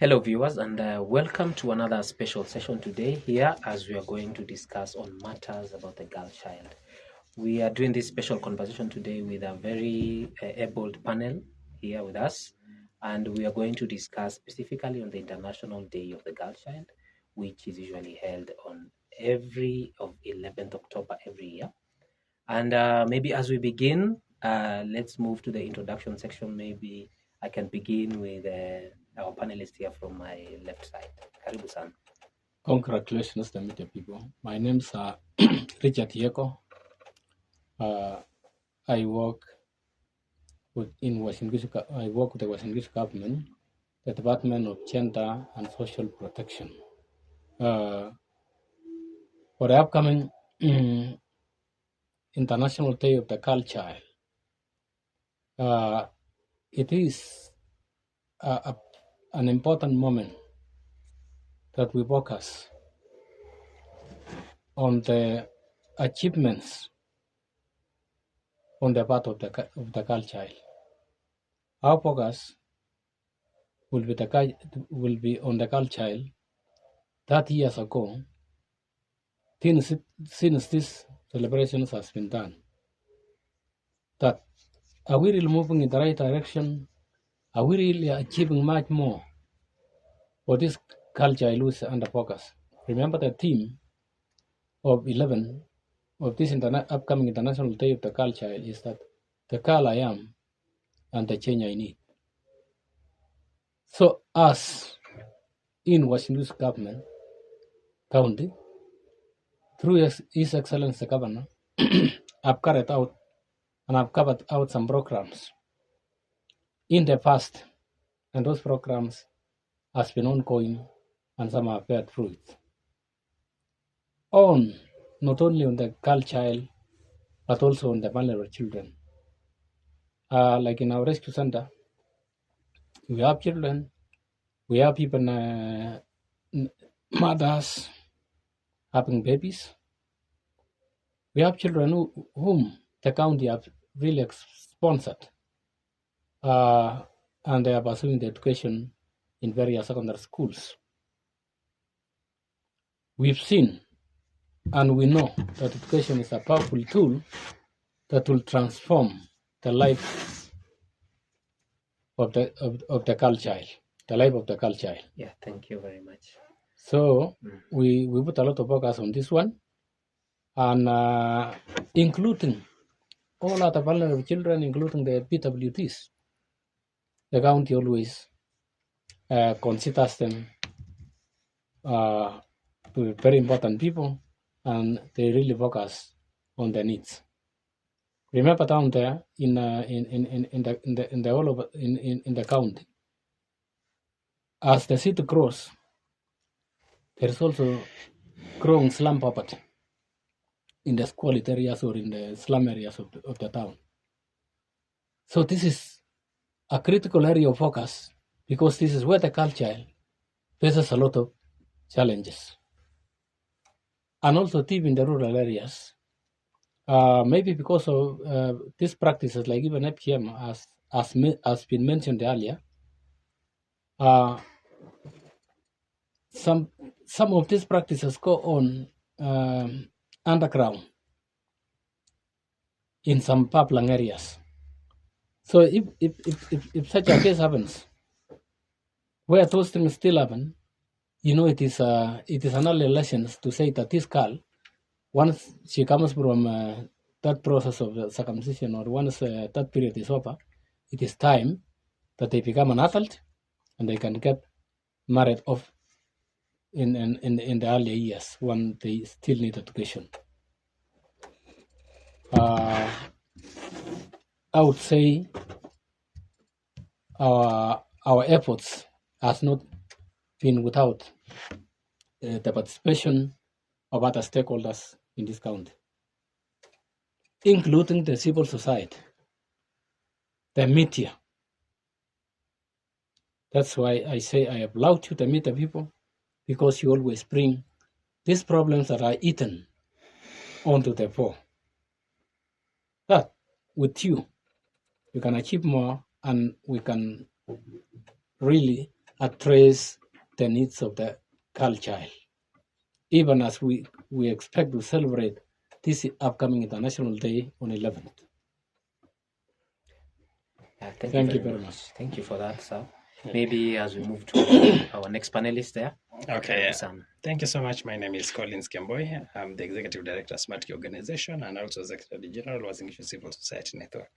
Hello viewers, and welcome to another special session today here as we are going to discuss on matters about the girl child. We are doing this special conversation today with a very able panel here with us, and we are going to discuss specifically on the International Day of the Girl Child, which is usually held on every of 11th October every year. And maybe as we begin, let's move to the introduction section. Maybe I can begin with our panelist here from my left side. Karibu-san. Congratulations, the media people. My name's Richard Yeko. I work with the Washington government, the Department of Gender and Social Protection. For the upcoming International Day of the Girl Child, it is an important moment that we focus on the achievements on the part of the girl child. Our focus will be on the girl child 30 years ago, since this celebrations has been done. That are we really moving in the right direction? Are we really achieving much more for this girl child who is under focus? Remember the theme of 11 of this upcoming International Day of the Girl Child is that the girl I am and the change I need. So us in Washington government county, through His Excellency the Governor, I've carried out and I've covered out some programs in the past, and those programs has been ongoing and some have bear fruit. On not only on the girl child but also on the vulnerable children. Like in our rescue center, we have children, we have even mothers having babies. We have children whom the county have really sponsored, and they are pursuing the education in various secondary schools. We've seen and we know that education is a powerful tool that will transform the life of the girl child, the life of the girl child. Yeah, thank you very much. So we put a lot of focus on this one, and including all other vulnerable children, including the PWDs. The county always considers them very important people, and they really focus on their needs. Remember down there in the all over in the county, as the city grows, there is also growing slum poverty in the squalid areas or in the slum areas of the town. So this is a critical area of focus because this is where the girl child faces a lot of challenges. And also deep in the rural areas, maybe because of these practices like even FGM has been mentioned earlier, some of these practices go on underground in some Paplang areas. So if such a case happens, where those things still happen, it is an early lesson to say that this girl, once she comes from that process of circumcision, or once that period is over, it is time that they become an adult and they can get married off in the early years when they still need education. I would say our efforts has not been without the participation of other stakeholders in this county, including the civil society, the media. That's why I say I applaud you, the media people, because you always bring these problems that are eaten onto the fore. That with you can achieve more, and we can really address the needs of the girl child. Even as we expect to celebrate this upcoming International Day on 11th. Thank you very much. Thank you for that, sir. Maybe as we move to our next panelist there. Okay. Thank you so much. My name is Collins Kemboy. I'm the Executive Director of Smart Key Organization and also Secretary General of Uasin Gishu Civil Society Network.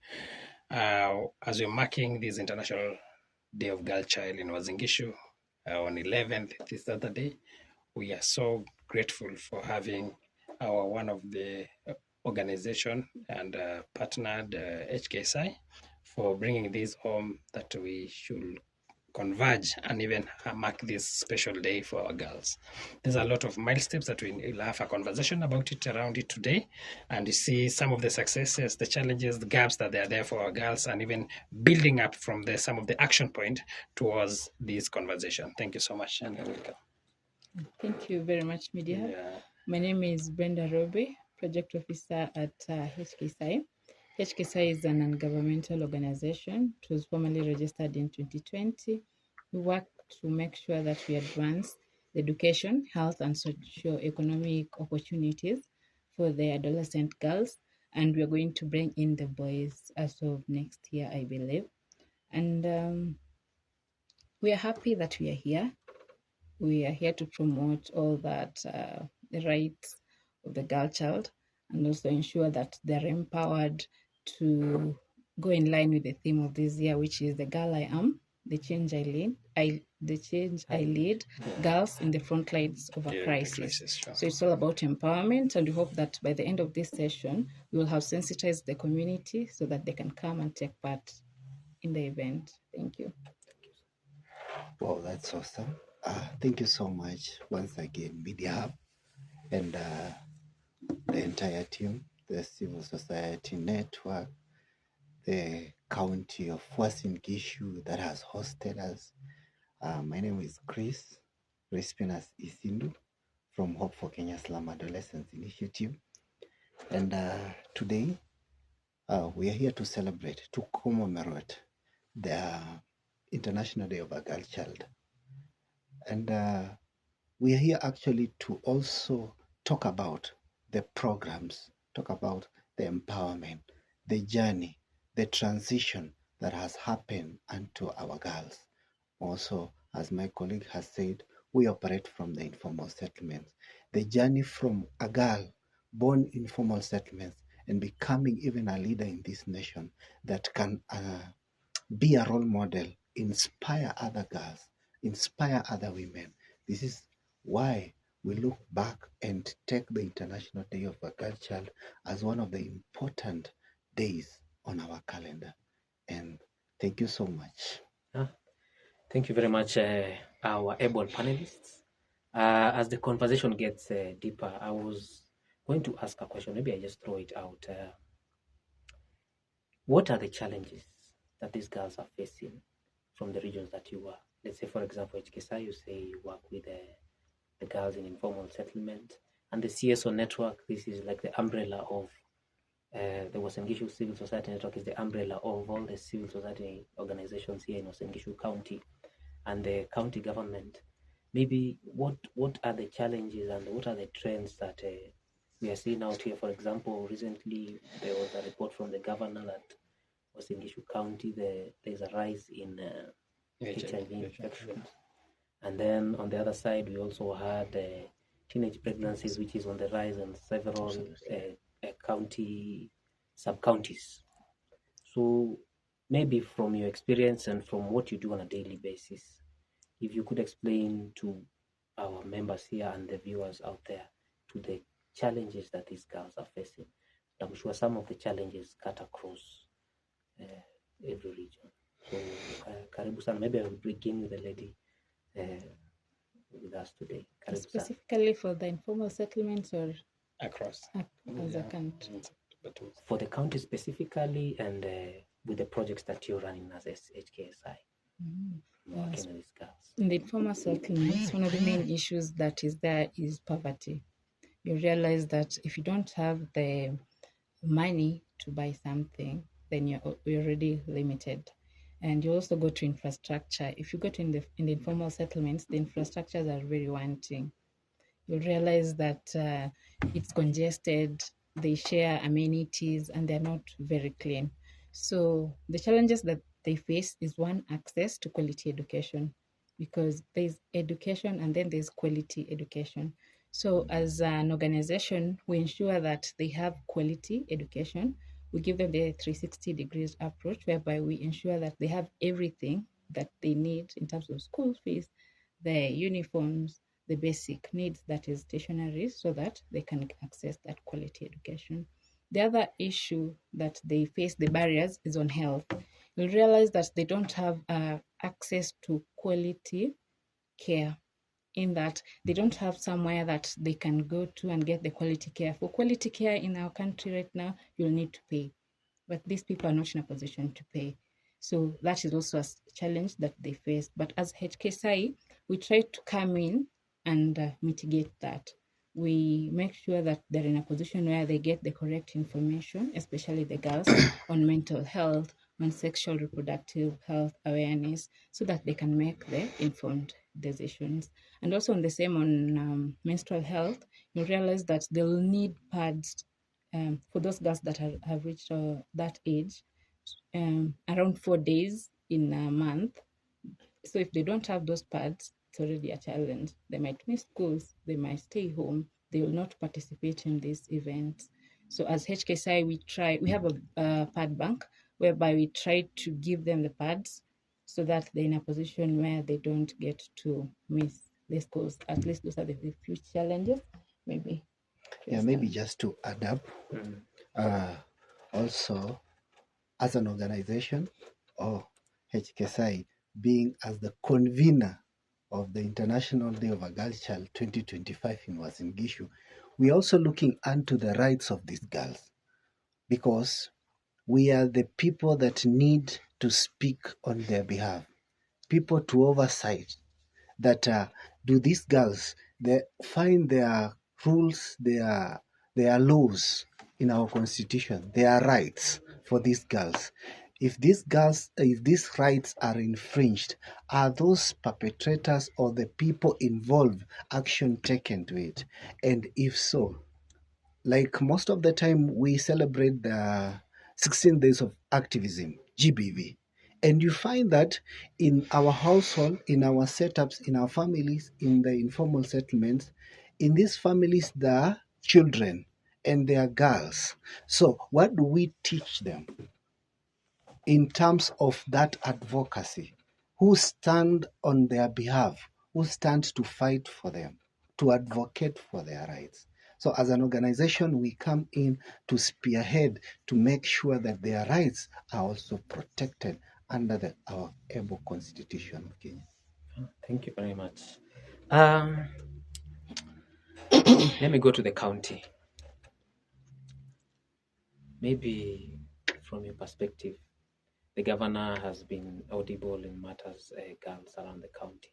As we're marking this International Day of Girl Child in Uasin Gishu on 11th, this Saturday, we are so grateful for having one of the organization and partnered HKSI for bringing this home that we should converge and even mark this special day for our girls. There's a lot of milestones that we'll have a conversation about it around it today, and you see some of the successes, the challenges, the gaps that are there for our girls, and even building up from some of the action point towards this conversation. Thank you so much, and welcome. Thank you very much, Media. My name is Brenda Roby, Project Officer at HKSI. HKSI is a non-governmental organization. It was formally registered in 2020. We work to make sure that we advance the education, health, and socio-economic opportunities for the adolescent girls. And we are going to bring in the boys as of next year, I believe. And we are happy that we are here. We are here to promote all that, the rights of the girl child, and also ensure that they're empowered to go in line with the theme of this year, which is the girl I am, the change I lead, girls in the front lines of a crisis. Sure. So it's all about empowerment, and we hope that by the end of this session, we will have sensitized the community so that they can come and take part in the event. Thank you. Wow, that's awesome. Thank you so much once again, Media Hub, and the entire team, the Civil Society Network, the County of Uasin Gishu that has hosted us. My name is Chris Respinas Isindu from Hope for Kenya Slum Adolescents Initiative. And today, we are here to celebrate, to commemorate the International Day of a Girl Child. And we are here actually to also talk about the programs, talk about the empowerment, the journey, the transition that has happened unto our girls. Also, as my colleague has said, we operate from the informal settlements. The journey from a girl born in formal settlements and becoming even a leader in this nation that can be a role model, inspire other girls, inspire other women. This is why we look back and take the International Day of a Girl Child as one of the important days on our calendar. And thank you so much. Thank you very much, our able panelists. As the conversation gets deeper, I was going to ask a question. Maybe I just throw it out. What are the challenges that these girls are facing from the regions that you are? Let's say, for example, HKSI, you say you work with the girls in informal settlement, and the CSO network, this is like the umbrella of the Uasin Gishu Civil Society Network is the umbrella of all the civil society organizations here in Uasin Gishu County and the county government. Maybe what are the challenges and what are the trends that we are seeing out here? For example, recently there was a report from the governor that Uasin Gishu County, there's a rise in HIV infections. And then on the other side, we also had teenage pregnancies, which is on the rise in several sub-counties. So maybe from your experience and from what you do on a daily basis, if you could explain to our members here and the viewers out there to the challenges that these girls are facing. I'm sure some of the challenges cut across every region. So karibu sana. Maybe I will begin with the lady with us today. Karibu specifically sana. For the informal settlements or across as a country? For the county specifically and with the projects that you're running as HKSI. Working with these girls. In the informal settlements, one of the main issues that is there is poverty. You realize that if you don't have the money to buy something, then you're already limited. And you also go to infrastructure. If you go to in the informal settlements, the infrastructures are very wanting. You'll realize that it's congested, they share amenities, and they're not very clean. So the challenges that they face is one, access to quality education, because there's education and then there's quality education. So as an organization, we ensure that they have quality education. We give them the 360 degrees approach, whereby we ensure that they have everything that they need in terms of school fees, their uniforms, the basic needs, that is stationery, so that they can access that quality education. The other issue that they face, the barriers, is on health. You'll realize that they don't have access to quality care, in that they don't have somewhere that they can go to and get the quality care. For quality care in our country right now, you'll need to pay, but these people are not in a position to pay. So that is also a challenge that they face. But as HKSI, we try to come in and mitigate that. We make sure that they're in a position where they get the correct information, especially the girls, on mental health, on sexual reproductive health awareness, so that they can make the informed decisions. And also on the same on menstrual health, you realize that they'll need pads for those girls that have reached that age, around 4 days in a month. So if they don't have those pads, it's already a challenge. They might miss schools, they might stay home, they will not participate in these events. So as HKSI, we have a pad bank whereby we try to give them the pads so that they're in a position where they don't get to miss the schools. At least those are the few challenges. Maybe. Yeah, maybe just to add up, also as an organization, or HKSI being as the convener of the International Day of a Girl Child 2025 in Uasin Gishu, we're also looking into the rights of these girls, because we are the people that need to speak on their behalf, people to oversight that do these girls, they find their rules, their laws in our constitution, their rights for these girls. If these rights are infringed, are those perpetrators or the people involved action taken to it? And if so, like most of the time we celebrate the 16 days of activism, GBV. And you find that in our household, in our setups, in our families, in the informal settlements, in these families, there are children and they are girls. So what do we teach them in terms of that advocacy? Who stand on their behalf? Who stand to fight for them, to advocate for their rights? So as an organization, we come in to spearhead, to make sure that their rights are also protected under our able Constitution of Kenya. Thank you very much. Let me go to the county. Maybe from your perspective, the governor has been audible in matters girls around the county.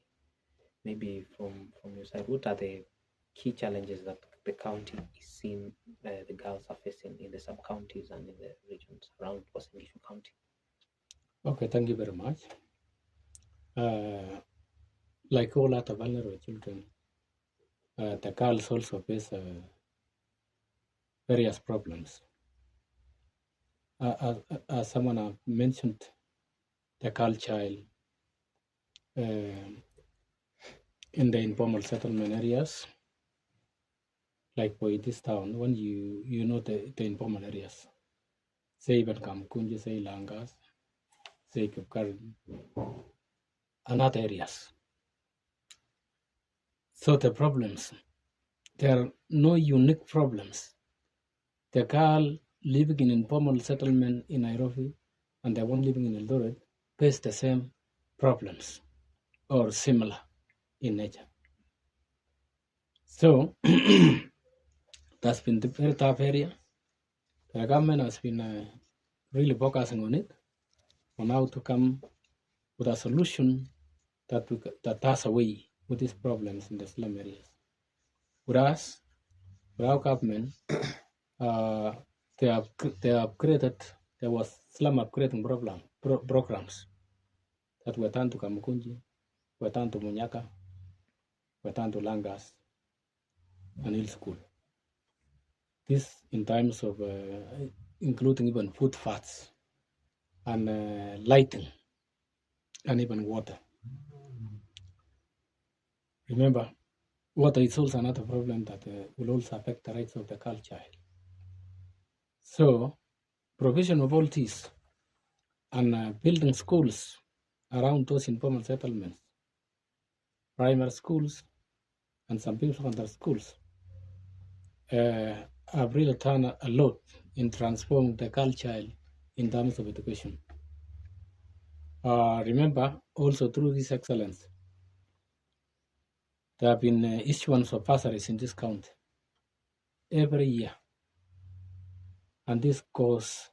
Maybe from your side, what are the key challenges that the county is seeing the girls are facing in the sub-counties and in the regions around Uasin Gishu County? Okay, thank you very much. Like all other vulnerable children, the girls also face various problems. As someone mentioned, the girl child in the informal settlement areas, like for this town, when you know the informal areas, say even Kamkunji, say Langas, say Kipkar, and other areas. So the problems, there are no unique problems. The girl living in informal settlement in Nairobi and the one living in Eldoret face the same problems or similar in nature. So that's been the very tough area. The government has been really focusing on it, on how to come with a solution that does away with these problems in the slum areas. Whereas, with our government, they have created, there was slum upgrading programs that were turned to Kamukunji, were turned to Munyaka, were turned to Langas and Hill School. This in terms of including even food fats and lighting and even water. Remember, water is also another problem that will also affect the rights of the girl child. So, provision of all these and building schools around those informal settlements, primary schools and some secondary schools, have really done a lot in transforming the girl child in terms of education. Remember, also through this excellence, there have been issuance of bursaries in this county every year. And this goes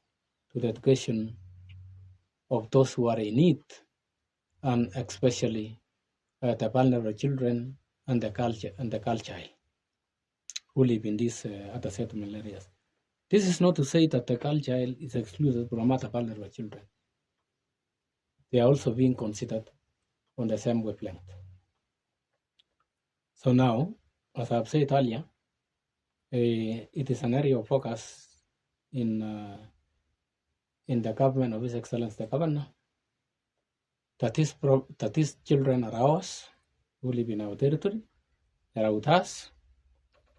to the education of those who are in need, and especially the vulnerable children and the girl child who live in these other settlement areas. This is not to say that the girl child is excluded from other vulnerable children. They are also being considered on the same wavelength. So now, as I've said earlier, it is an area of focus in the government of His Excellency the Governor, that these children are ours, who live in our territory, they are with us,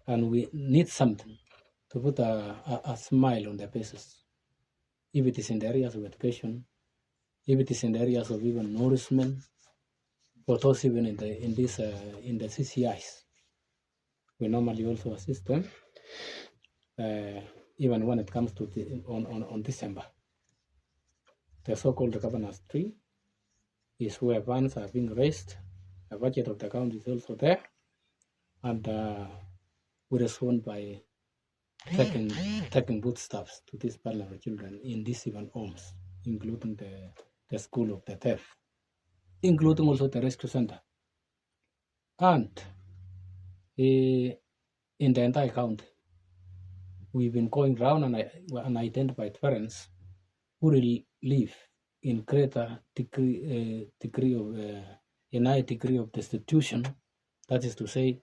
and we need something to put a smile on their faces. If it is in the areas of education, if it is in the areas of even nourishment, for those even in the CCIs, we normally also assist them, even when it comes to on December. The so-called governor's tree is where funds are being raised. The budget of the county is also there, and we respond by taking foodstuffs to these vulnerable children in these even homes, including the school of the deaf, including also the rescue center. And in the entire county, we've been going around and identified parents who will live in greater degree in high degree of destitution. That is to say,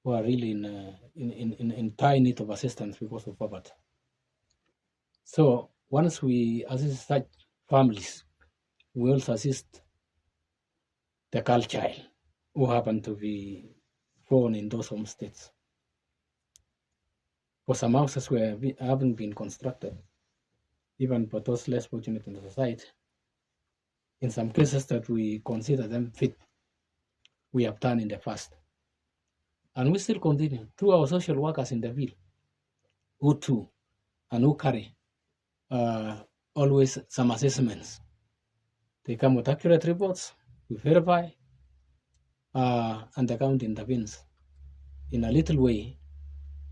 who are really in dire need of assistance because of poverty. So once we assist such families, we also assist the girl child who happen to be born in those homesteads. For some houses haven't been constructed, even for those less fortunate in the society. In some cases that we consider them fit, we have done in the past. And we still continue through our social workers in the field, who too, and who carry always some assessments. They come with accurate reports, we verify, and the county intervenes in a little way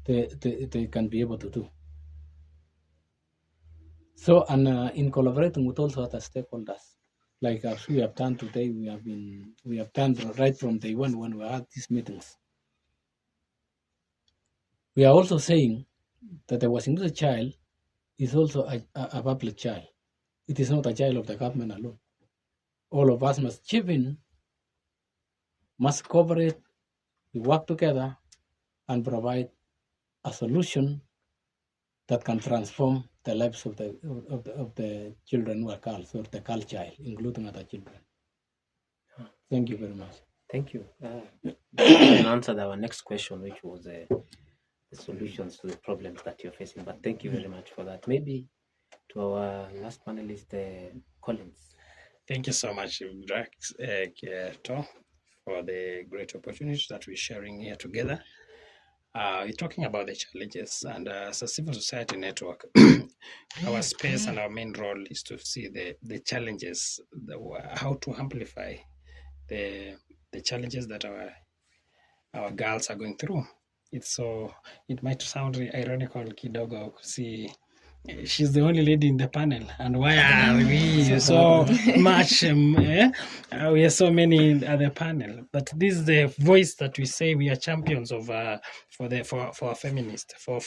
they can be able to do. So, and in collaborating with also other stakeholders, like as we have done today, we have done right from day one when we had these meetings. We are also saying that the Washington child is also a public child. It is not a child of the government alone. All of us must chip in, must cooperate, we work together, and provide a solution that can transform the lives of the children who are girls, or the girl child, including other children. Thank you very much. Thank you. You answered our next question, which was the solutions to the problems that you're facing. But thank you very much for that. Maybe to our last panelist, Collins. Thank you so much, Drax, for the great opportunity that we're sharing here together. We're talking about the challenges, and as a civil society network, our space and our main role is to see the challenges, how to amplify the challenges that our girls are going through. It might sound ironical, kidogo, see. She's the only lady in the panel, and why are we so much? We are so many at the panel, but this is the voice that we say we are champions of for our feminists, for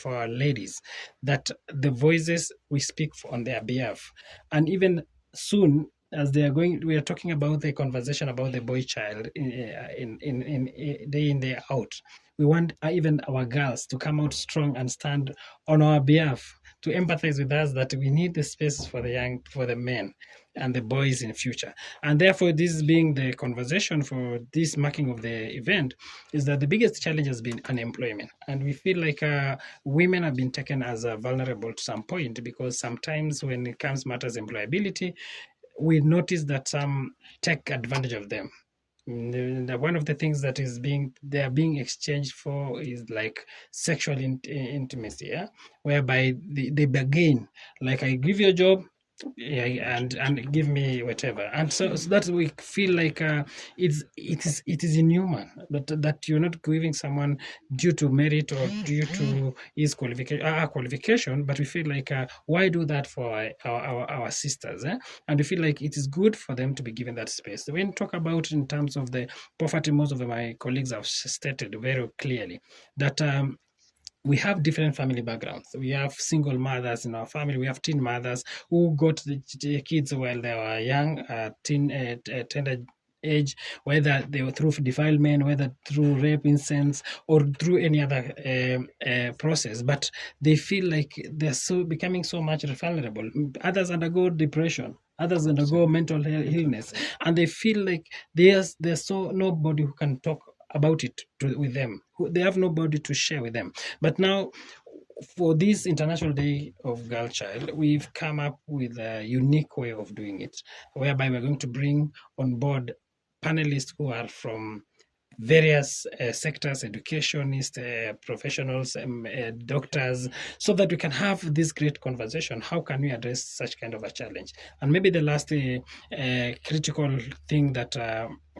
our ladies. That the voices we speak on their behalf, and even soon as they are going, we are talking about the conversation about the boy child day in day out. We want even our girls to come out strong and stand on our behalf, to empathize with us that we need the space for the men and the boys in future. And therefore, this being the conversation for this marking of the event, is that the biggest challenge has been unemployment. And we feel like women have been taken as vulnerable to some point, because sometimes when it comes matters employability, we notice that some take advantage of them. One of the things that they are being exchanged for is like sexual intimacy, yeah? Whereby they bargain, like, I give you a job, yeah, and give me whatever, and so that we feel like it is inhuman, but that you're not giving someone due to merit or due to his qualification, but we feel like why do that for our sisters, eh? And we feel like it is good for them to be given that space. When we talk about in terms of the poverty, most of my colleagues have stated very clearly that we have different family backgrounds. We have single mothers in our family. We have teen mothers who got the kids while they were young, tender age, whether they were through defilement, whether through rape, incest, or through any other process. But they feel like they're so becoming so much vulnerable. Others undergo depression. Others undergo mental illness, and they feel like there's so nobody who can talk about it with them. They have nobody to share with them. But now, for this International Day of Girl Child, we've come up with a unique way of doing it, whereby we're going to bring on board panelists who are from various sectors, educationists, professionals, doctors, so that we can have this great conversation. How can we address such kind of a challenge? And maybe the last critical thing that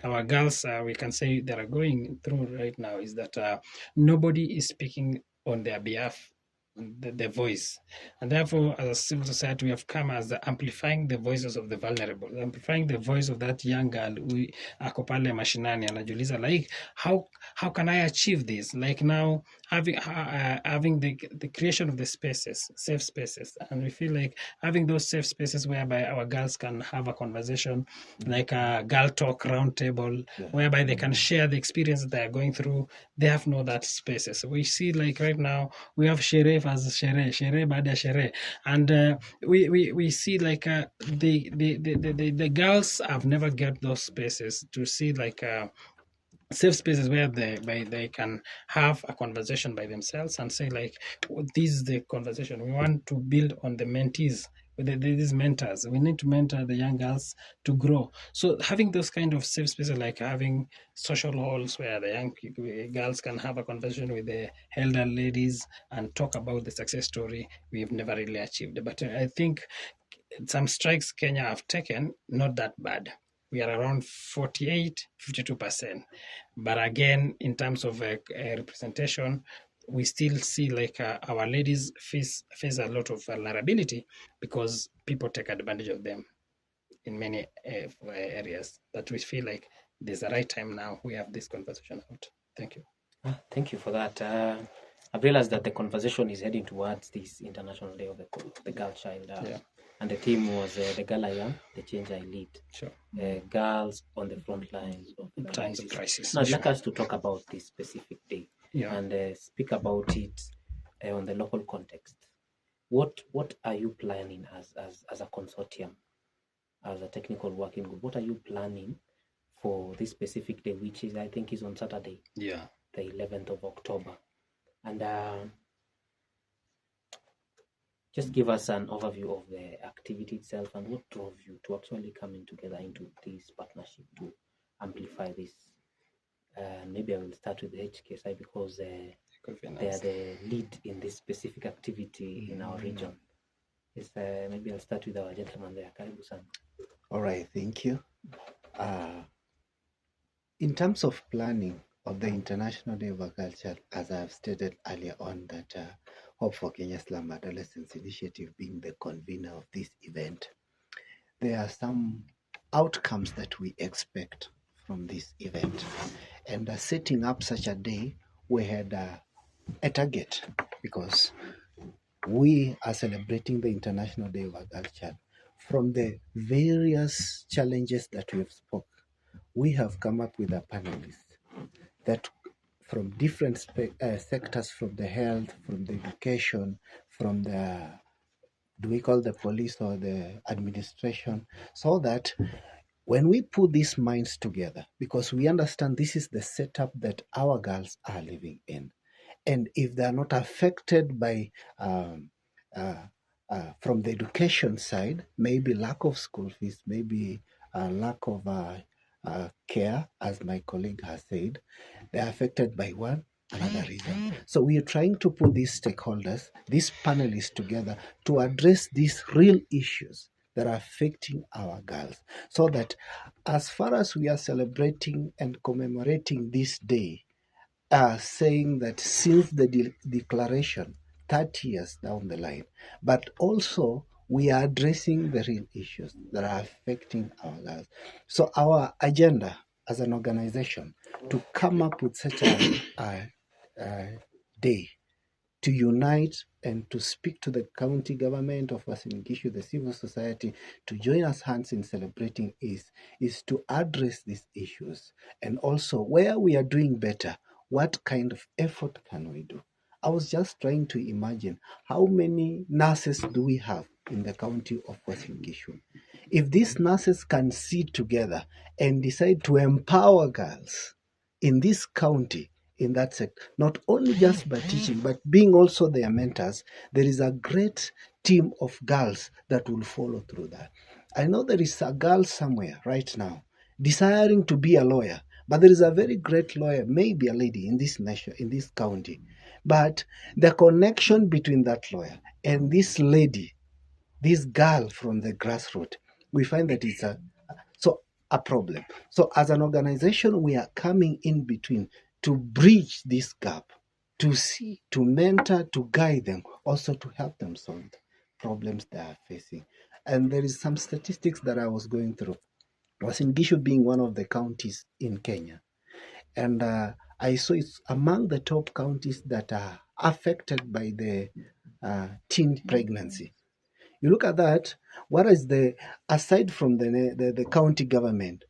our girls, we can say, that are going through right now is that nobody is speaking on their behalf, the voice. And therefore, as a civil society, we have come as amplifying the voices of the vulnerable, amplifying the voice of that young girl who ako pale mashinani anajiuliza, like, how can I achieve this? Like now, having the creation of the spaces, safe spaces, and we feel like having those safe spaces whereby our girls can have a conversation, like a girl talk round table, whereby they can share the experience they are going through. They have no that spaces. We see, like right now, we have Sheree as Sheree baada ya Sheree, and we see like the girls have never get those spaces to see like safe spaces where they can have a conversation by themselves and say, like, this is the conversation we want to build on. The mentees, these mentors, we need to mentor the young girls to grow. So having those kind of safe spaces, like having social halls where the young girls can have a conversation with the elder ladies and talk about the success story, we've never really achieved. But I think some strikes Kenya have taken, not that bad. We are around 52%. But again, in terms of representation, we still see like our ladies face a lot of vulnerability because people take advantage of them in many areas. But we feel like there's a right time now we have this conversation out. Thank you. Thank you for that. I've realized that the conversation is heading towards this International Day of the Girl Child. And the theme was the girl I am, the change I lead. Sure. Girls on the front lines of the times of crisis. Now, I'd like us to talk about this specific day and speak about it on the local context. What are you planning as a consortium, as a technical working group? What are you planning for this specific day, which is, I think, is on Saturday, the 11th of October? And just give us an overview of the activity itself and what drove you to actually coming together into this partnership to amplify this. Maybe I will start with the HKSI because they are the lead in this specific activity in our region. Maybe I'll start with our gentleman there. Karibu sana. All right, thank you. In terms of planning of the International Day of Agriculture, as I have stated earlier on, that Hope for Kenya Slum Adolescents Initiative being the convener of this event, there are some outcomes that we expect from this event. And setting up such a day, we had a target because we are celebrating the International Day of Agriculture from the various challenges that we have spoke, we have come up with a panelist that from different sectors, from the health, from the education, from the, do we call the police or the administration, so that when we put these minds together, because we understand this is the setup that our girls are living in, and if they are not affected by from the education side, maybe lack of school fees, maybe lack of care, as my colleague has said, they are affected by one another reason. So we are trying to put these stakeholders, these panelists together to address these real issues that are affecting our girls, so that as far as we are celebrating and commemorating this day, saying that since the declaration 30 years down the line, but also we are addressing the real issues that are affecting our girls. So our agenda as an organization to come up with such a day to unite and to speak to the county government of Uasin Gishu, the civil society, to join us hands in celebrating is to address these issues, and also where we are doing better, what kind of effort can we do? I was just trying to imagine how many nurses do we have in the county of Uasin Gishu. If these nurses can sit together and decide to empower girls in this county, in that sector, not only just by teaching, but being also their mentors, there is a great team of girls that will follow through that. I know there is a girl somewhere right now desiring to be a lawyer, but there is a very great lawyer, maybe a lady in this nation, in this county. But the connection between that lawyer and this lady, this girl from the grassroots, we find that it's a problem. So as an organization, we are coming in between to bridge this gap, to see, to mentor, to guide them, also to help them solve problems they are facing. And there is some statistics that I was going through. Uasin Gishu being one of the counties in Kenya. And I saw it's among the top counties that are affected by the teen pregnancy. You look at that, what is aside from the county government,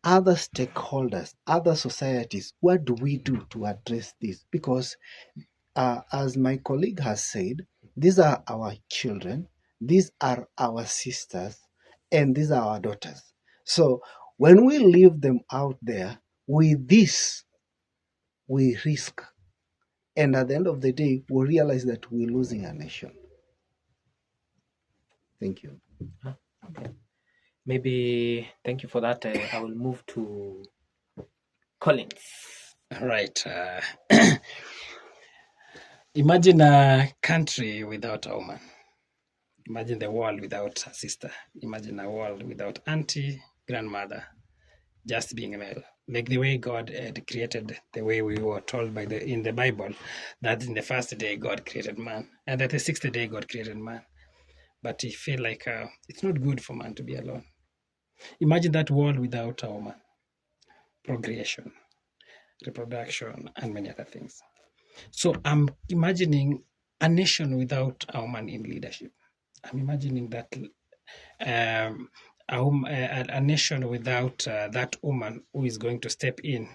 other stakeholders, other societies, what do we do to address this? Because as my colleague has said, these are our children, these are our sisters, and these are our daughters. So when we leave them out there with this, we risk. And at the end of the day, we realize that we're losing a nation. Thank you. Okay. Maybe, thank you for that. I will move to Collins. All right. Imagine a country without a woman. Imagine the world without a sister. Imagine a world without auntie, grandmother, just being a male. Like the way God had created, the way we were told in the Bible, that in the first day God created man, and that the sixth day God created man. But I feel like it's not good for man to be alone. Imagine that world without a woman. Procreation, reproduction, and many other things. So I'm imagining a nation without a woman in leadership. I'm imagining that a nation without that woman who is going to step in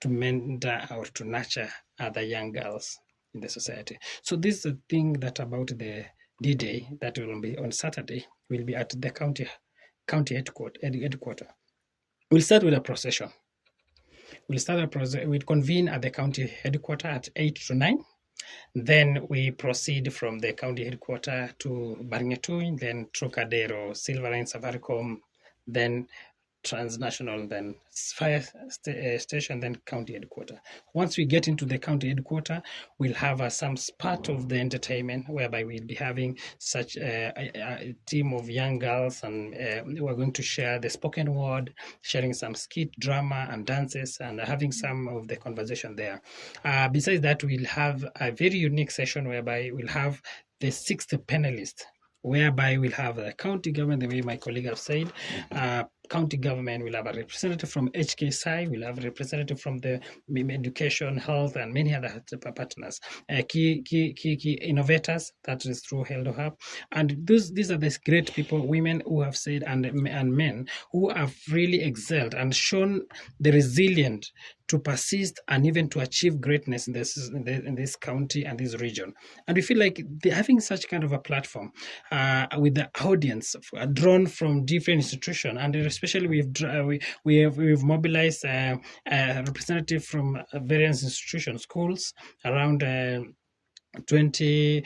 to mentor or to nurture other young girls in the society. So this is the thing that about the D-Day that will be on Saturday, will be at the county headquarters. We'll start with a procession. We'll convene at the county headquarters at 8 to 9. Then we proceed from the county headquarters to Barngetui, then Trocadero, Silverline, Safaricom, then Transnational, then fire station, then county headquarters. Once we get into the county headquarters, we'll have some part of the entertainment whereby we'll be having such a team of young girls, and we're going to share the spoken word, sharing some skit, drama, and dances, and having some of the conversation there. Besides that, we'll have a very unique session whereby we'll have the sixth panelist, whereby we'll have the county government, the way my colleague have said, county government, we'll have a representative from HKSI, we'll have a representative from the education, health, and many other partners, key innovators, that is through Heldo Hub. And these are the great people, women who have said, and men who have really excelled and shown the resilient to persist and even to achieve greatness in this county and this region. And we feel like having such kind of a platform with the audience drawn from different institutions, and especially we've mobilized a representative from various institutions, schools, around 220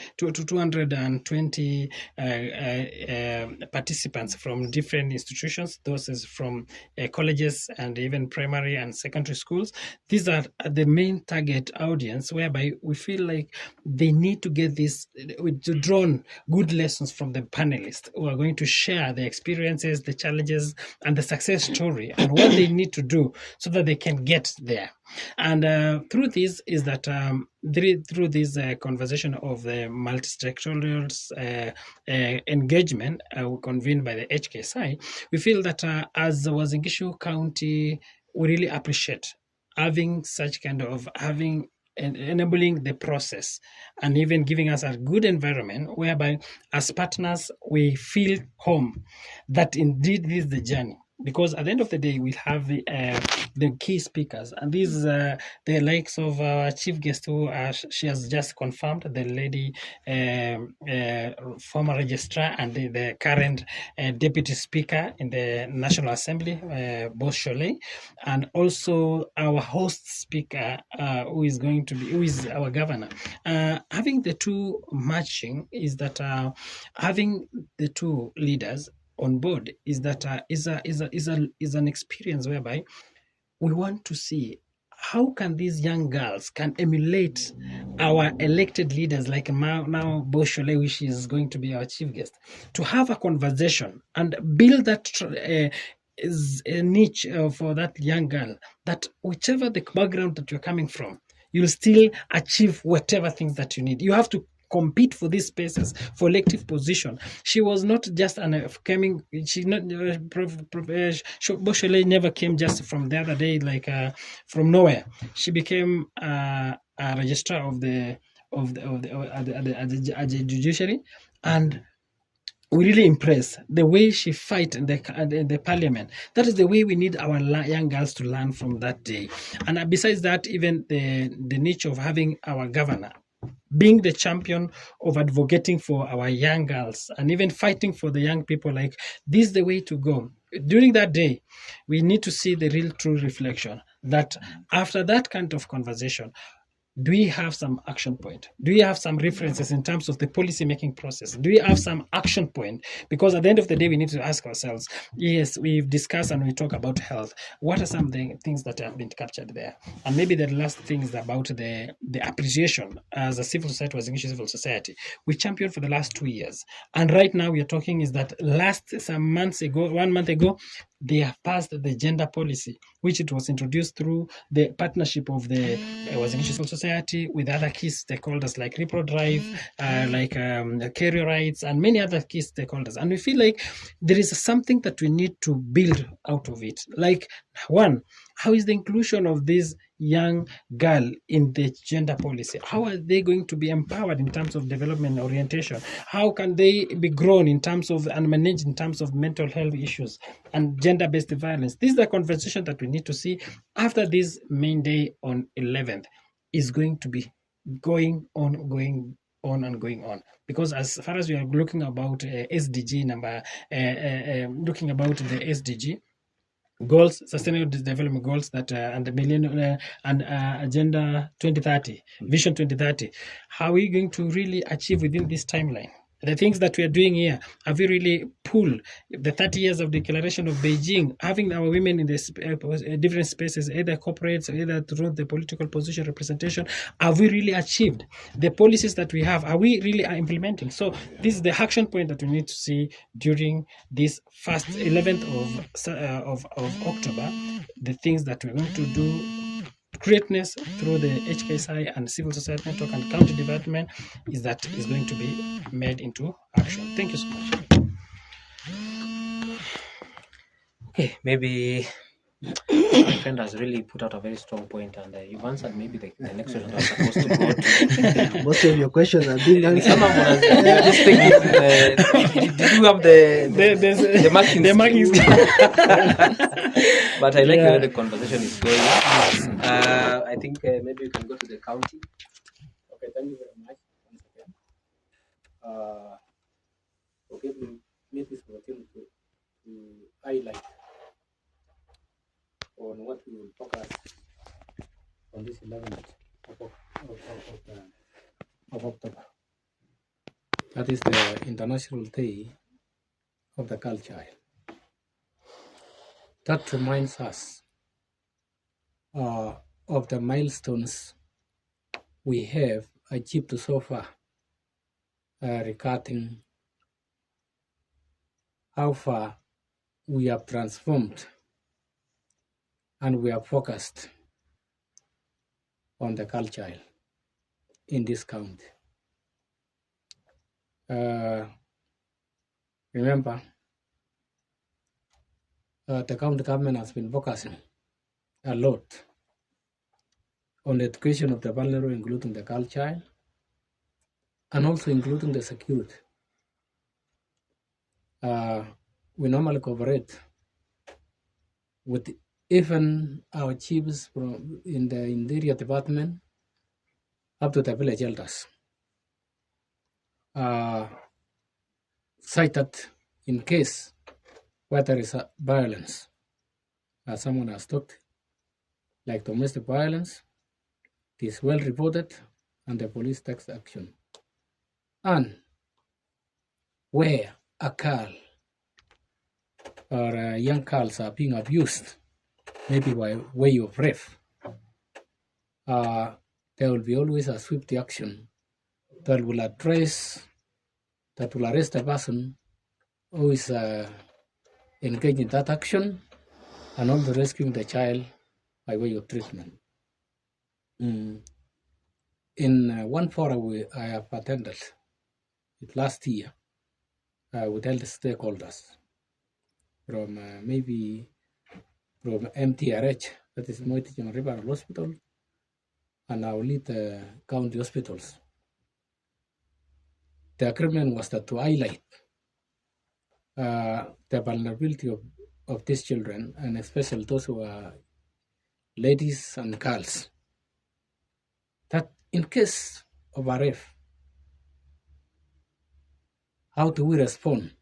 participants from different institutions. Those is from colleges and even primary and secondary schools. These are the main target audience, whereby we feel like they need to get this, to draw good lessons from the panelists who are going to share the experiences, the challenges, and the success story, and what they need to do so that they can get there. And through this is that through this conversation of the multi-stakeholders engagement convened by the HKSI, we feel that as the Uasin Gishu County, we really appreciate having such kind of enabling the process and even giving us a good environment whereby as partners we feel home, that indeed this is the journey. Because at the end of the day, we have the key speakers, and these the likes of our chief guest, who she has just confirmed, the lady former registrar and the current deputy speaker in the National Assembly, Boss Sholei, and also our host speaker, who is our governor. Having the two matching is that having the two leaders on board is that is an experience whereby we want to see how can these young girls can emulate our elected leaders, like now Boss Sholei, which is going to be our chief guest, to have a conversation and build that is a niche for that young girl, that whichever the background that you're coming from, you'll still achieve whatever things that you need. You have to compete for these spaces, for elective position. She was not just Boss Sholei never came just from the other day, like from nowhere. She became a registrar of the judiciary, and we really impressed the way she fight in the parliament. That is the way we need our young girls to learn from that day. And besides that, even the niche of having our governor being the champion of advocating for our young girls and even fighting for the young people, like this is the way to go. During that day, we need to see the real true reflection that after that kind of conversation, do we have some action point? Do we have some references in terms of the policy making process? Do we have some action point? Because at the end of the day, we need to ask ourselves, yes, we've discussed and we talk about health. What are some of the things that have been captured there? And maybe the last thing is about the appreciation as a civil society, as English civil society. We championed for the last 2 years. And right now we are talking is that 1 month ago, they have passed the gender policy, which it was introduced through the partnership of the Uasin Gishu Civil Society with other key stakeholders like Repro Drive, like carrier rights, and many other key stakeholders. And we feel like there is something that we need to build out of it. Like, one, how is the inclusion of this young girl in the gender policy? How are they going to be empowered in terms of development orientation? How can they be grown in terms of and managed in terms of mental health issues and gender-based violence? This is the conversation that we need to see after this main day on 11th is going to be going on. Because as far as we are looking about SDG number, looking about the SDG goals, sustainable development goals, that and the millennium and agenda 2030, vision 2030, how are we going to really achieve within this timeline? The things that we are doing here, have we really pulled the 30 years of declaration of Beijing, having our women in the different spaces, either corporates, either through the political position representation? Have we really achieved the policies that we have? Are we really implementing? So this is the action point that we need to see during this first 11th of October, the things that we're going to do. Greatness through the HKSI and civil society network and county development is going to be made into action. Thank you so much. Okay, maybe my friend has really put out a very strong point, and you've answered maybe the next question I was supposed to go to. Most of your questions have been answered. Some of us, just thinking, did you have the marking the marking scheme? But I like the Yeah. way the conversation is going. I think maybe you can go to the county. Okay, thank you very much once again for giving me this opportunity to highlight on what we will focus on this 11th of October. That is the International Day of the Girl Child. That reminds us of the milestones we have achieved so far regarding how far we have transformed and we are focused on the girl child in this county. Remember, the county government has been focusing a lot on the education of the vulnerable, including the girl child, and also including the security. We normally cooperate with even our chiefs from in the interior department up to the village elders, such that in case where there is a violence, as someone has talked, like domestic violence, it is well reported and the police takes action. And where a girl or young girls are being abused, maybe by way of rape, there will be always a swift action that will arrest the person who is engaged in that action and also rescuing the child by way of treatment. In one forum I have attended last year with all the stakeholders from maybe from MTRH, that is Moiti General Referral Hospital, and our lead county hospitals. The agreement was that to highlight the vulnerability of these children, and especially those who are ladies and girls, that in case of a rape, how do we respond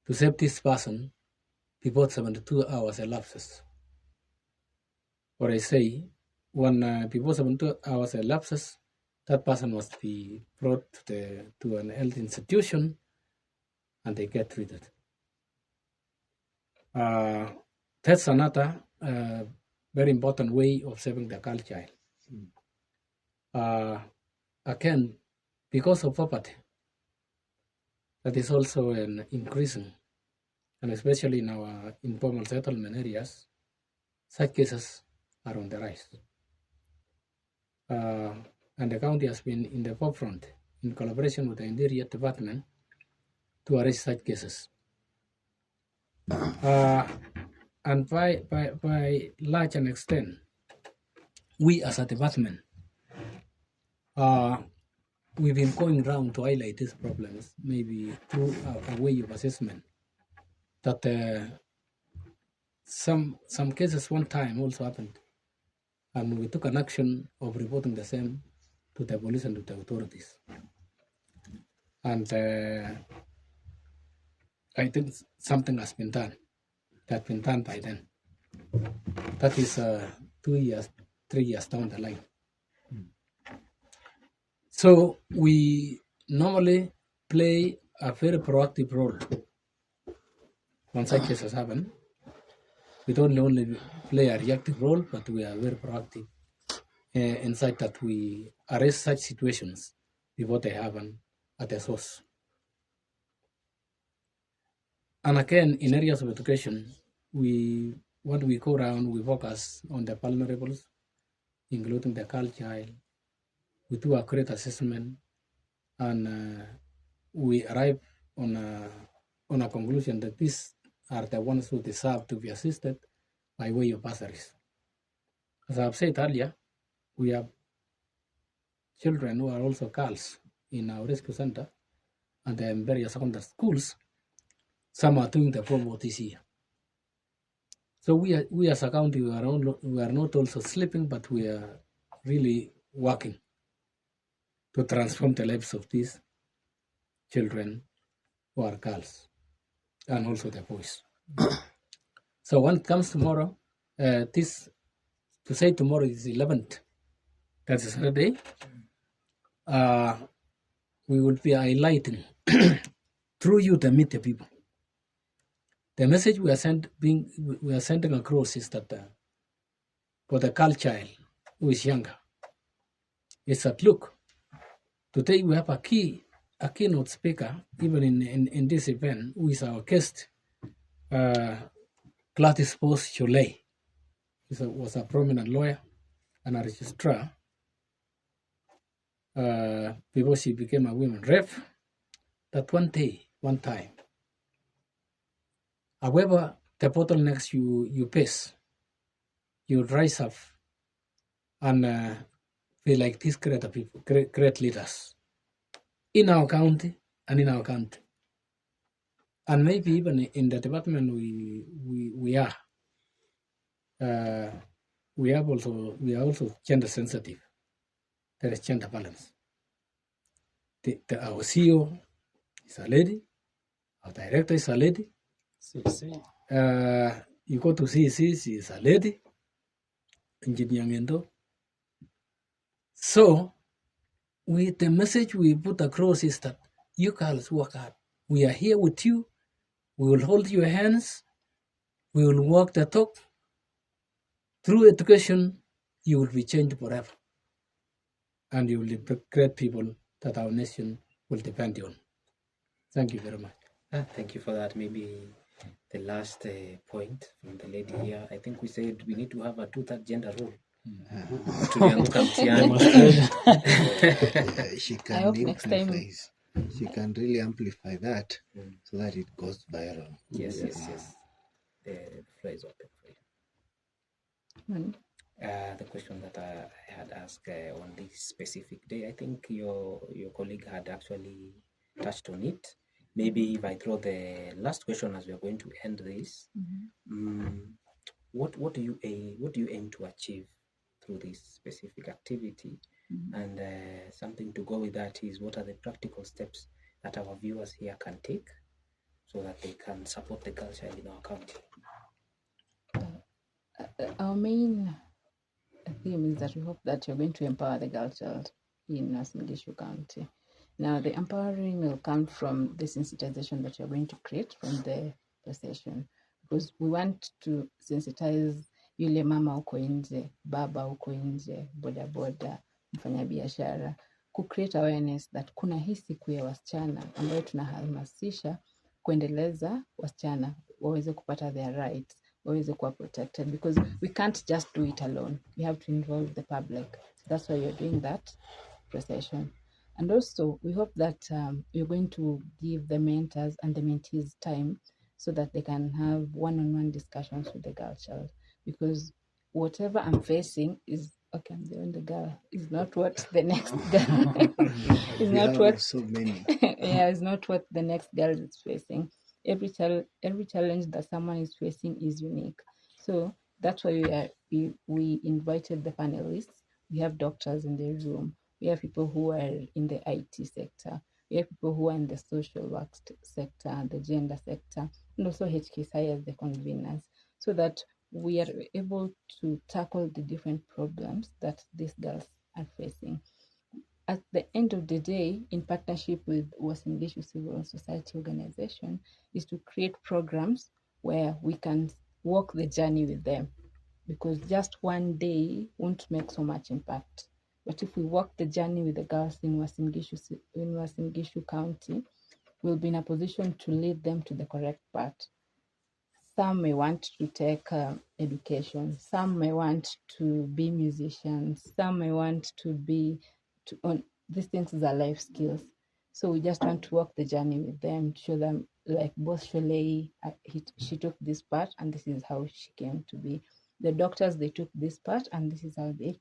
to save this person before 72 hours elapses? Or I say, when before 72 hours elapses, that person must be brought to an health institution and they get treated. That's another very important way of saving the girl child. Again, because of poverty, that is also an increasing, and especially in our informal settlement areas, such cases are on the rise. And the county has been in the forefront in collaboration with the Interior Department to arrest such cases. And by large an extent, we as a department, we've been going around to highlight these problems, maybe through a way of assessment. That some cases one time also happened, and we took an action of reporting the same to the police and to the authorities. And I think something has been done. That's been done by then. That is 2 years, 3 years down the line. So we normally play a very proactive role when such cases happen. We don't only play a reactive role, but we are very proactive in such that we arrest such situations before they happen at the source. And again, in areas of education, when we go around, we focus on the vulnerables, including the girl child. We do a great assessment, and we arrive on a conclusion that these are the ones who deserve to be assisted by way of bursaries. As I've said earlier, we have children who are also girls in our rescue center and in various secondary schools. Some are doing the promo this year. So we as a county, we are not also sleeping, but we are really working to transform the lives of these children who are girls and also the boys. So when it comes tomorrow, tomorrow is 11th, that's a Saturday, we will be highlighting through you to meet the people. The message we are sending across is that for the girl child who is younger, is that look, today we have a keynote speaker, even in this event, who is our guest, Gladys Bose Cholet. He was a prominent lawyer and a registrar before she became a women rep. That one time, however, the bottlenecks you face, you rise up and be like these great people, great leaders in our county and in our country, and maybe even in the department we are. We are also gender sensitive. There is gender balance. Our CEO is a lady. Our director is a lady. You go to CC, she is a lady. Engineer Ngendo. So, the message we put across is that you girls work hard. We are here with you. We will hold your hands. We will walk the talk. Through education, you will be changed forever. And you will be great people that our nation will depend on. Thank you very much. Thank you for that. Maybe the last point from the lady here. I think we said we need to have a 2/3 gender rule. Tulianguka mtihani. She I can hope next time. amplify. She can really amplify that so that it goes viral. Yes. The floor is open for you. The question that I had asked on this specific day, I think your colleague had actually touched on it. Maybe if I throw the last question as we are going to end this, what do you aim to achieve through this specific activity? And something to go with that is, what are the practical steps that our viewers here can take so that they can support the girl child in our county? Our main theme is that we hope that you're going to empower the girl child in Uasin Gishu County. Now, the empowering will come from the sensitization that you're going to create from the session, because we want to sensitize yule mama huko nje, baba huko nje, bodaboda, mfanyabiashara, create awareness that kuna hii siku ya wasichana ambayo tunahamasisha kuendeleza wasichana waweze kupata their rights, waweze kuwa protected, because we can't just do it alone. We have to involve the public. That's why you're doing that procession. And also, we hope that you're going to give the mentors and the mentees time so that they can have one-on-one discussions with the girl child. Because whatever I'm facing is, okay, I'm the only girl, is not what the next girl is not what so many. yeah, it's not what the next girl is facing. Every challenge that someone is facing is unique. So that's why we invited the panelists. We have doctors in the room. We have people who are in the IT sector. We have people who are in the social work sector, the gender sector, and also HKSI as the conveners, so that we are able to tackle the different problems that these girls are facing. At the end of the day, in partnership with Uasin Gishu Civil Society Organization, is to create programs where we can walk the journey with them, because just one day won't make so much impact. But if we walk the journey with the girls in Uasin Gishu County, we'll be in a position to lead them to the correct path. Some may want to take education. Some may want to be musicians. Some may want to be these things are life skills. So we just want to walk the journey with them, to show them like both Sholei, she took this part, and this is how she came to be. The doctors, they took this part, and this is how they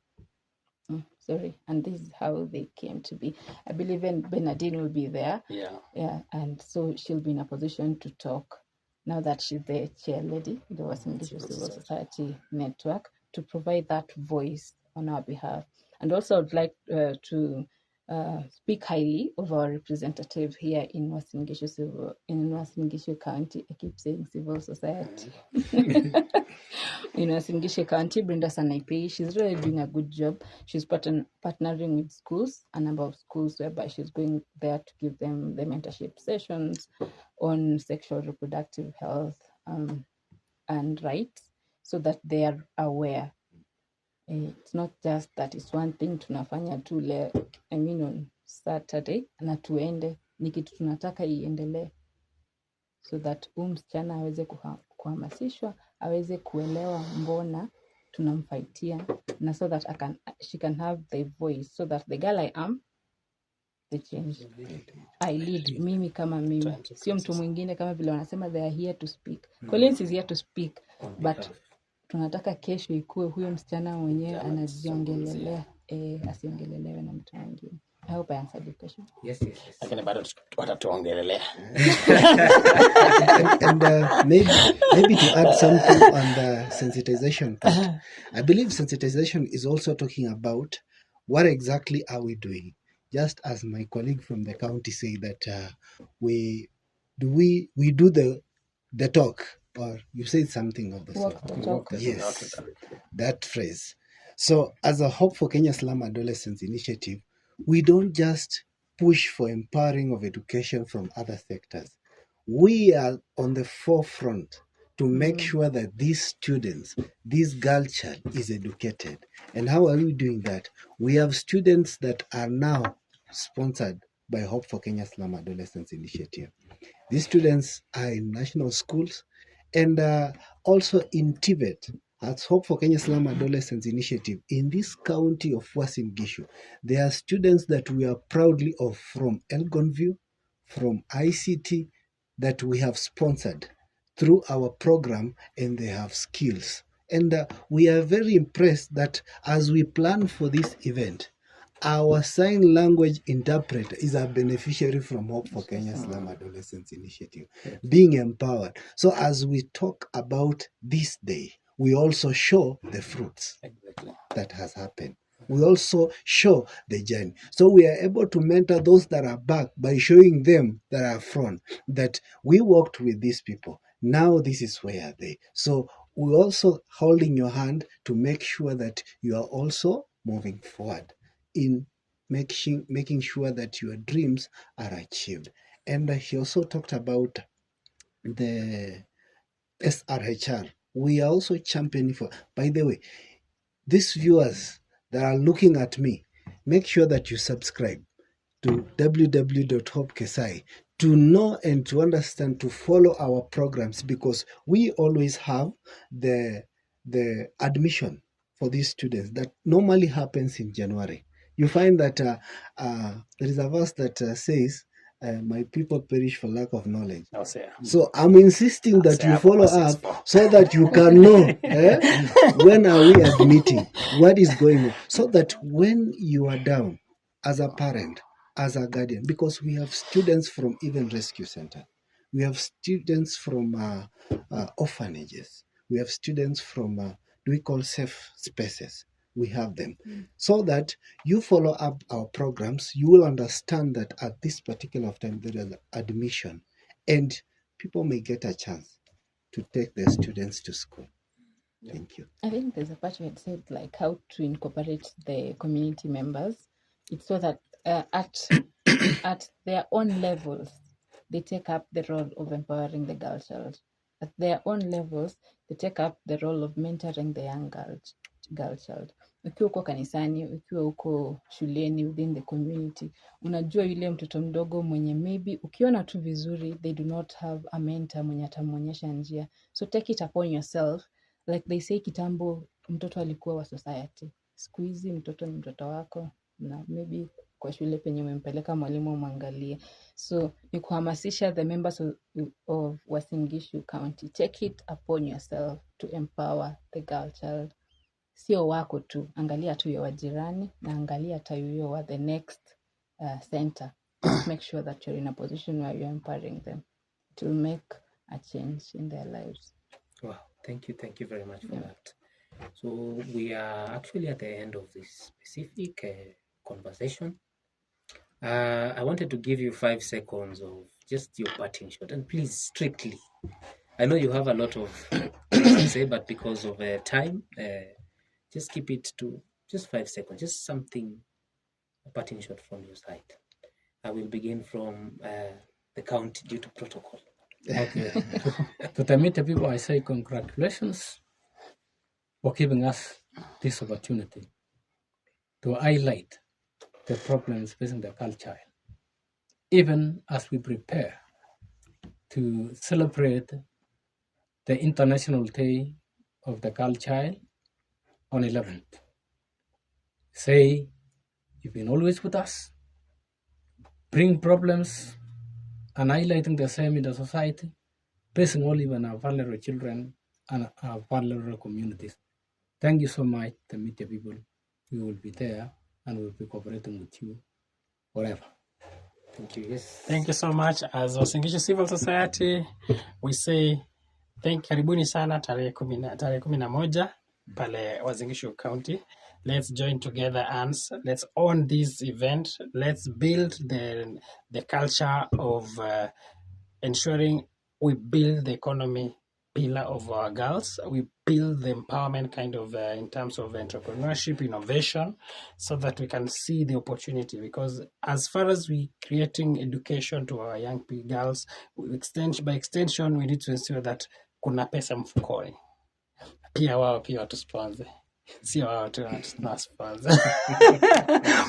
and this is how they came to be. I believe Bernadine will be there. Yeah, and so she'll be in a position to talk now that she's the chair lady, the Uasin Gishu Civil Society Network, to provide that voice on our behalf. And also, I'd like to speak highly of our representative here in Uasin Gishu County. I keep saying civil society. In Uasin Gishu County, Brenda Sanaipei, she's really doing a good job. She's partnering with schools, a number of schools, whereby she's going there to give them the mentorship sessions on sexual reproductive health and rights, so that they are aware. It's not just that it's one thing tunafanya tu on Saturday na tuende, ni kitu tunataka iendelee, so that msichana aweze kuhamasishwa, aweze kuelewa mbona tunamfightia, na so that she can have the voice, so that the girl I am, the change I lead. Mimi kama mimi, sio mtu mwingine, kama vile wanasema they are here to speak. Collins is here to speak, but tunataka kesho ikuwe huyo msichana mwenyewe anajiongelelea, asiongelelewe na mtu mwingine. I hope I answered the question. Yes. Lakini bado watatuongelelea. And maybe to add something on the sensitization part. I believe sensitization is also talking about what exactly are we doing. Just as my colleague from the county said that we do the talk, or you said something of the sort. Yes, that phrase. So as a Hope for Kenya Slum Adolescents initiative, we don't just push for empowering of education from other sectors. We are on the forefront to make sure that these students, this girl child is educated. And how are we doing that? We have students that are now sponsored by Hope for Kenya Slum Adolescents Initiative. These students are in national schools and also in Tibet. At Hope for Kenya Slum Adolescents Initiative, in this county of Uasin Gishu, there are students that we are proudly of from Elgonview, from ICT, that we have sponsored through our program, and they have skills. And we are very impressed that as we plan for this event, our sign language interpreter is a beneficiary from Hope for Kenya Slum Adolescents Initiative, being empowered. So as we talk about this day, we also show the fruits that has happened. We also show the journey. So we are able to mentor those that are back by showing them that are front, that we worked with these people. Now this is where they. So we're also holding your hand to make sure that you are also moving forward in making sure that your dreams are achieved. And he also talked about the SRHR. We are also championing for, by the way, these viewers that are looking at me, make sure that you subscribe to www.hopekesai to know and to understand, to follow our programs, because we always have the admission for these students that normally happens in January. You find that there is a verse that says, my people perish for lack of knowledge. So I'm insisting that you follow up so that you can know when are we admitting, what is going on, so that when you are down as a parent, as a guardian, because we have students from even rescue center, we have students from orphanages, we have students from do we call safe spaces. We have them. So that you follow up our programs, you will understand that at this particular time there is admission and people may get a chance to take their students to school. Thank you. I think there's a part you had said, like how to incorporate the community members. It's so that at their own levels, they take up the role of empowering the girl child. At their own levels, they take up the role of mentoring the young girl child. Ukiwa uko kanisani, ukiwa uko shuleni, within the community, unajua yule mtoto mdogo mwenye maybe ukiona tu vizuri, they do not have a mentor mwenye atamuonyesha njia. So take it upon yourself. Like they say, kitambo mtoto alikuwa wa society. Siku hizi mtoto ni mtoto wako. na maybe kwa shule penye umempeleka mwalimu mwangalie. So ni kuhamasisha the members of Uasin Gishu County, take it upon yourself to empower the girl child. Sio wako tu, angalia tu ya wajirani na angalia hata hiyo wa the next center. Just make sure that you're in a position where you're empowering them to make a change in their lives. Wow, thank you very much for that. So we are actually at the end of this specific conversation. I wanted to give you 5 seconds of just your parting shot, and please, strictly. I know you have a lot of things to say, but because of time, just keep it to just 5 seconds, just something, a parting shot from your side. I will begin from the county due to protocol. Okay. To the media people, I say congratulations for giving us this opportunity to highlight the problems facing the girl child. Even as we prepare to celebrate the International Day of the Girl Child on 11th. Say, you've been always with us, bring problems and highlighting the same in the society, facing all even our vulnerable children and our vulnerable communities. Thank you so much, the media people. We will be there and we'll be cooperating with you forever. Thank you. Yes. Thank you so much. As Uasin Gishu Civil Society, we say karibuni sana tarehe 11 pale Uasin Gishu County. Let's join together hands. Let's own this event. Let's build the culture of ensuring we build the economy pillar of our girls. We build the empowerment kind of in terms of entrepreneurship, innovation, so that we can see the opportunity. Because as far as we creating education to our young girls, by extension, we need to ensure that kuna pesa mfukoni. Pia wao pia watu sponsor. Sio wao tu na sponsor.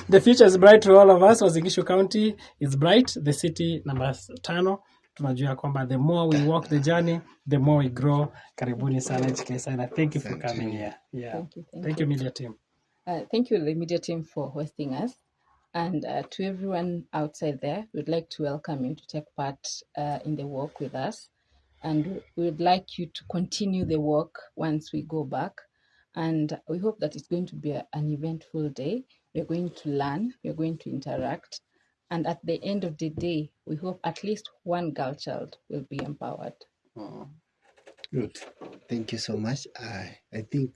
The future is bright to all of us. Uasin Gishu County is bright. The city number 5. Tunajua kwamba the more we walk the journey, the more we grow. Karibuni sana HKSI. Thank you for coming here. Yeah. Thank you, media team. Thank you, the media team, for hosting us. And to everyone outside there, we'd like to welcome you to take part in the walk with us. And we would like you to continue the walk once we go back. And we hope that it's going to be an eventful day. We're going to learn, we're going to interact. And at the end of the day, we hope at least one girl child will be empowered. Good. Thank you so much. I think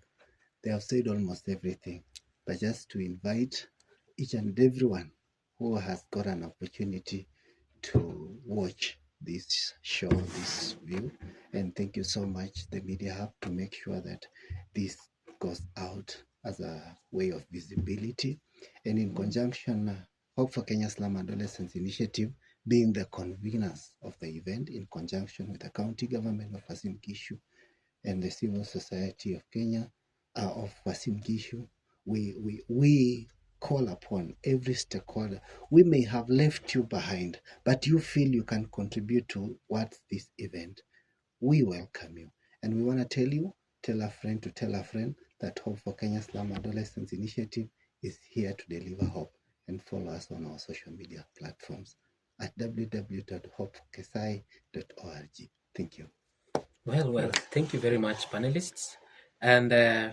they have said almost everything, but just to invite each and everyone who has got an opportunity to watch this show, this view, and thank you so much, the Media Hub, to make sure that this goes out as a way of visibility. And in conjunction, Hope for Kenya Slum Adolescents Initiative being the conveners of the event, in conjunction with the county government of Uasin Gishu and the civil society of Kenya, of Uasin Gishu, we call upon every stakeholder. We may have left you behind, but you feel you can contribute towards this event. We welcome you. And we want to tell you, tell a friend to tell a friend, that Hope for Kenya Slum Adolescents Initiative is here to deliver hope. And follow us on our social media platforms at www.hopekesai.org. Thank you. Well, thank you very much, panelists. And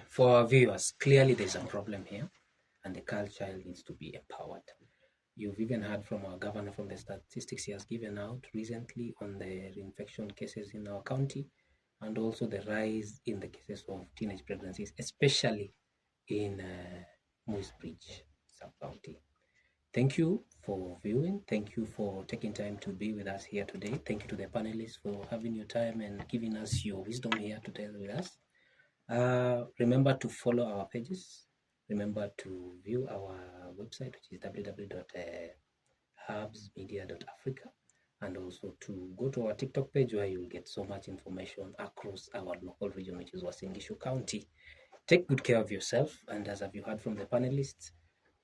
for our viewers, clearly there's a problem here, and the girl child needs to be empowered. You've even heard from our governor from the statistics he has given out recently on the reinfection cases in our county, and also the rise in the cases of teenage pregnancies, especially in Moose Bridge sub-county. Thank you for viewing. Thank you for taking time to be with us here today. Thank you to the panelists for having your time and giving us your wisdom here today with us. Remember to follow our pages. Remember to view our website, which is www.hubsmedia.africa, and also to go to our TikTok page, where you will get so much information across our local region, which is Uasin Gishu County. Take good care of yourself, and as have you heard from the panelists,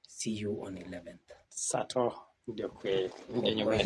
see you on 11th. Sato ndio kweli.